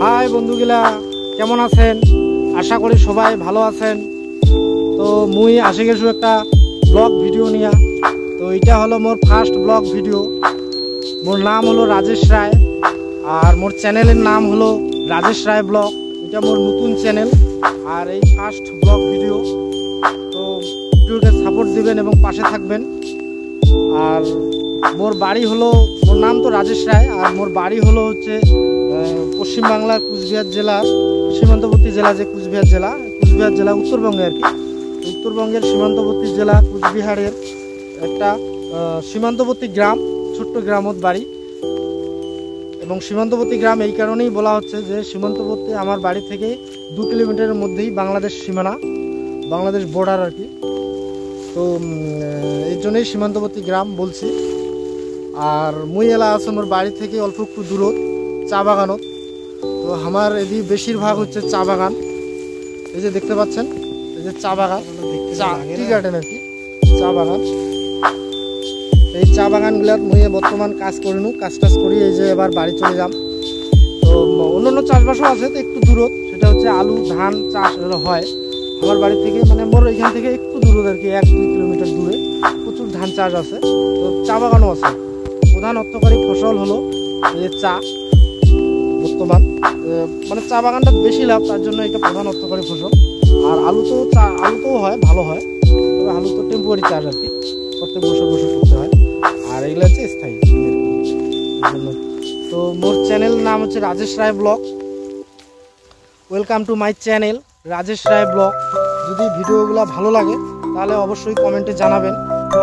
High বন্ধুগুলা, কেমন আছেন? আশা করি সবাই ভালো আছেন। তো মুই আসে গেছো একটা ব্লগ ভিডিও নিয়া। তো এটা হলো মোর ফার্স্ট ব্লগ ভিডিও। মোর নাম হলো রাজেশ রায়, আর মোর চ্যানেলের নাম হলো রাজেশ রায় ব্লগ। এটা মোর নতুন চ্যানেল আর এই ফার্স্ট ব্লগ ভিডিও। তো ভিডিওকে সাপোর্ট দিবেন এবং পাশে থাকবেন। আর মোর বাড়ি হলো, মোর নাম তো রাজেশ রায়, আর মোর বাড়ি হলো হচ্ছে পশ্চিমবাংলার কুচবিহার জেলার সীমান্তবর্তী জেলা, যে কুচবিহার জেলা উত্তরবঙ্গে আর কি। উত্তরবঙ্গের সীমান্তবর্তী জেলা কুচবিহারের একটা সীমান্তবর্তী গ্রাম, ছোট্ট গ্রামত বাড়ি। এবং সীমান্তবর্তী গ্রাম এই কারণেই বলা হচ্ছে যে সীমান্তবর্তী আমার বাড়ি থেকে 2 কিলোমিটারের মধ্যেই বাংলাদেশ সীমানা, বাংলাদেশ বর্ডার আর কি। তো এই জন্যই সীমান্তবর্তী গ্রাম বলছি। আর মুই এলা আছে আমার বাড়ি থেকে অল্প একটু দূরত, চা বাগানত। তো আমার এদিকে বেশিরভাগ হচ্ছে চা বাগান। এই যে দেখতে পাচ্ছেন, এই যে চা বাগান, টি গার্ডেন আর কি, চা বাগান। এই চা বাগানগুলার মুই বর্তমান কাজ করিনু, কাজ করি এই যে এবার বাড়ি চলে যাম। তো অন্যান্য চাষবাসও আছে, তো একটু দূরত, সেটা হচ্ছে আলু ধান চাষ হয় আমার বাড়ি থেকে, মানে মোর এখান থেকে একটু দূরত আর কি, 1-2 কিলোমিটার দূরে প্রচুর ধান চাষ আছে। তো চা বাগানও আছে। প্রধান অর্থকারী ফসল হলো এই চা। বর্তমান মানে চা বাগানটা বেশি লাভ, তার জন্য এটা প্রধান অর্থকারী ফসল। আর আলুতেও হয়, ভালো হয়, তবে আলু তো টেম্পোরারি চাষ আর কি, প্রত্যেক বছর করতে হয়। আর এগুলো হচ্ছে স্থায়ী জন্য। তো মোর চ্যানেল নাম হচ্ছে Rajesh Roy blog. Welcome to my channel Rajesh Roy blog. যদি ভিডিওগুলো ভালো লাগে তাহলে অবশ্যই কমেন্টে জানাবেন,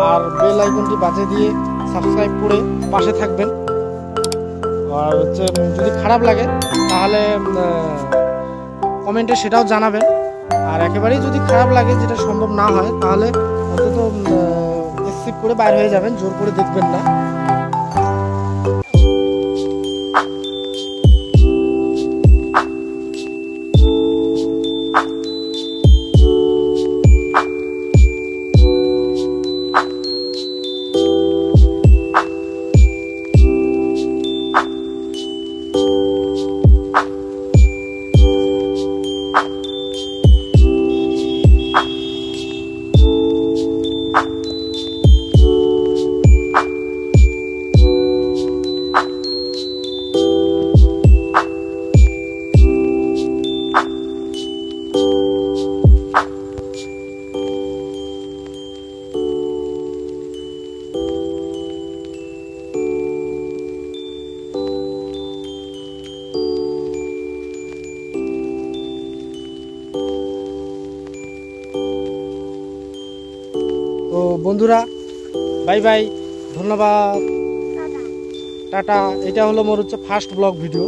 আর বেল আইকনটি বাজিয়ে দিয়ে সাবস্ক্রাইব করে পাশে থাকবেন। আর হচ্ছে যদি খারাপ লাগে তাহলে কমেন্টে সেটাও জানাবেন। আর একেবারেই যদি খারাপ লাগে, যেটা সম্ভব না হয়, তাহলে অন্তত স্কিপ করে বাইরে হয়ে যাবেন, জোর করে দেখবেন না। তো বন্ধুরা, বাই বাই, ধন্যবাদ, টাটা। এটা হলো মোর হচ্ছে ফার্স্ট ব্লগ ভিডিও।